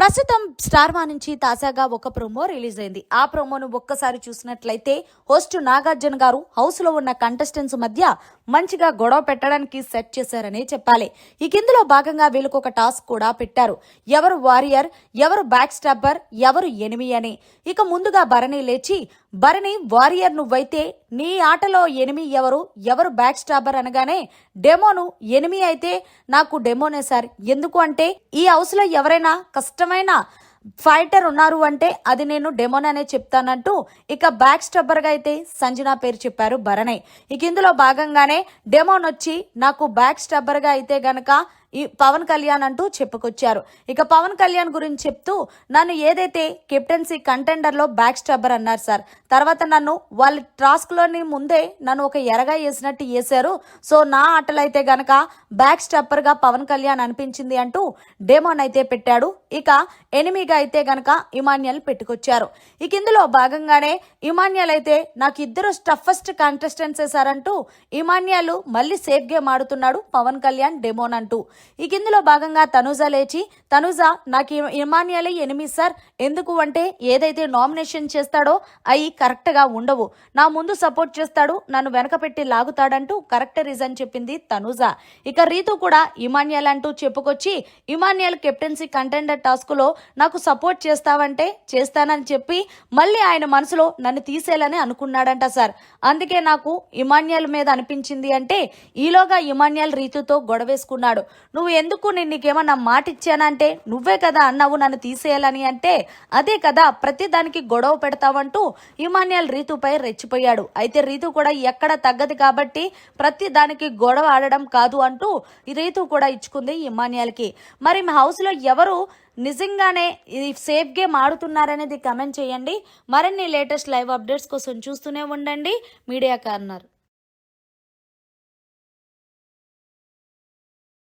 ప్రస్తుతం స్టార్ మా నుంచి తాజాగా ఒక ప్రోమో రిలీజ్ అయింది. ఆ ప్రోమోను ఒక్కసారి చూసినట్లయితే హోస్ట్ నాగార్జున గారు హౌస్ లో ఉన్న కంటెస్టెంట్స్ మధ్య మంచిగా గొడవ పెట్టడానికి సెట్ చేశారనే చెప్పాలి. ఈ కిందలో భాగంగా వీళ్ళకు ఒక టాస్క్ కూడా పెట్టారు. ఎవరు వారియర్, ఎవరు బ్యాక్ స్టాబ్బర్, ఎవరు ఎనిమి అని. ఇక ముందుగా భరణి లేచి, భరణి వారియర్ నువ్వైతే నీ ఆటలో ఎనిమి ఎవరు, ఎవరు బ్యాక్ స్టాబ్బర్ అనగానే డెమోను ఎనిమి అయితే నాకు డెమోనే సార్. ఎందుకు అంటే ఈ హౌస్ లో ఎవరైనా కష్టమైన ఫైటర్ ఉన్నారు అంటే అది నేను డెమోన్ చెప్తానంటూ ఇక బ్యాక్ స్టబ్బర్ గా అయితే సంజన పేరు చెప్పారు భరణి. ఇక ఇందులో భాగంగానే డెమోన్ వచ్చి నాకు బ్యాక్ స్టబ్బర్ గా అయితే గనక ఈ పవన్ కళ్యాణ్ అంటూ చెప్పుకొచ్చారు. ఇక పవన్ కళ్యాణ్ గురించి చెప్తూ నన్ను ఏదైతే కెప్టెన్సీ కంటెండర్ లో బ్యాక్ స్టబ్బర్ అన్నారు సార్. తర్వాత నన్ను వాళ్ళ టాస్క్ లోని ముందే నన్ను ఒక ఎరగా వేసినట్టు వేశారు. సో నా ఆటలు అయితే గనక బ్యాక్ స్టబ్బర్ గా పవన్ కళ్యాణ్ అనిపించింది అంటూ డెమోన్ అయితే పెట్టాడు. ఇక ఎనిమిగా అయితే గనక ఇమాన్యుయల్ పెట్టుకొచ్చారు. ఇక ఇందులో భాగంగానే ఇమాన్యుయల్ అయితే నాకు ఇద్దరు టఫెస్ట్ కంటెస్టెంట్స్ వేశారంటూ ఇమాన్యుయల్ మళ్ళీ సేఫ్ గేమ్ ఆడుతున్నాడు పవన్ కళ్యాణ్ డెమోన్ అంటూ. ఈ కిందలో భాగంగా తనుజ లేచి, తనుజ నాకు ఇమాన్యుయల్ ఎనిమి సార్, ఎందుకు అంటే ఏదైతే నామినేషన్ చేస్తాడో అవి కరెక్ట్ గా ఉండవు, నా ముందు సపోర్ట్ చేస్తాడు, నన్ను వెనక పెట్టి లాగుతాడంటూ కరెక్ట్ రీజన్ చెప్పింది తనుజ. ఇక రీతు కూడా ఇమాన్యుయల్ అంటూ చెప్పుకొచ్చి ఇమాన్యుయల్ కెప్టెన్సీ కంటెండర్ టాస్క్ లో నాకు సపోర్ట్ చేస్తావంటే చేస్తానని చెప్పి మళ్ళీ ఆయన మనసులో నన్ను తీసేయాలని అనుకున్నాడంట సార్. అందుకే నాకు ఇమాన్యుయల్ మీద అనిపించింది అంటే ఈలోగా ఇమాన్యుయల్ రీతుతో గొడవేసుకున్నాడు. నువ్వు ఎందుకు, నేను నీకేమన్నా మాట ఇచ్చానంటే నువ్వే కదా అన్నావు నన్ను తీసేయాలని అంటే అదే కదా ప్రతి దానికి గొడవ పెడతావంటూ ఇమాన్యుయల్ రీతుపై రెచ్చిపోయాడు. అయితే రీతు కూడా ఎక్కడ తగ్గదు కాబట్టి ప్రతి దానికి గొడవ ఆడడం కాదు అంటూ రీతు కూడా ఇచ్చుకుంది ఇమాన్యుయల్ కి. మరి మీ హౌస్ లో ఎవరు నిజంగానే ఈ సేఫ్ గేమ్ ఆడుతున్నారనేది కమెంట్ చేయండి. మరిన్ని లేటెస్ట్ లైవ్ అప్డేట్స్ కోసం చూస్తూనే ఉండండి మీడియా కార్నర్.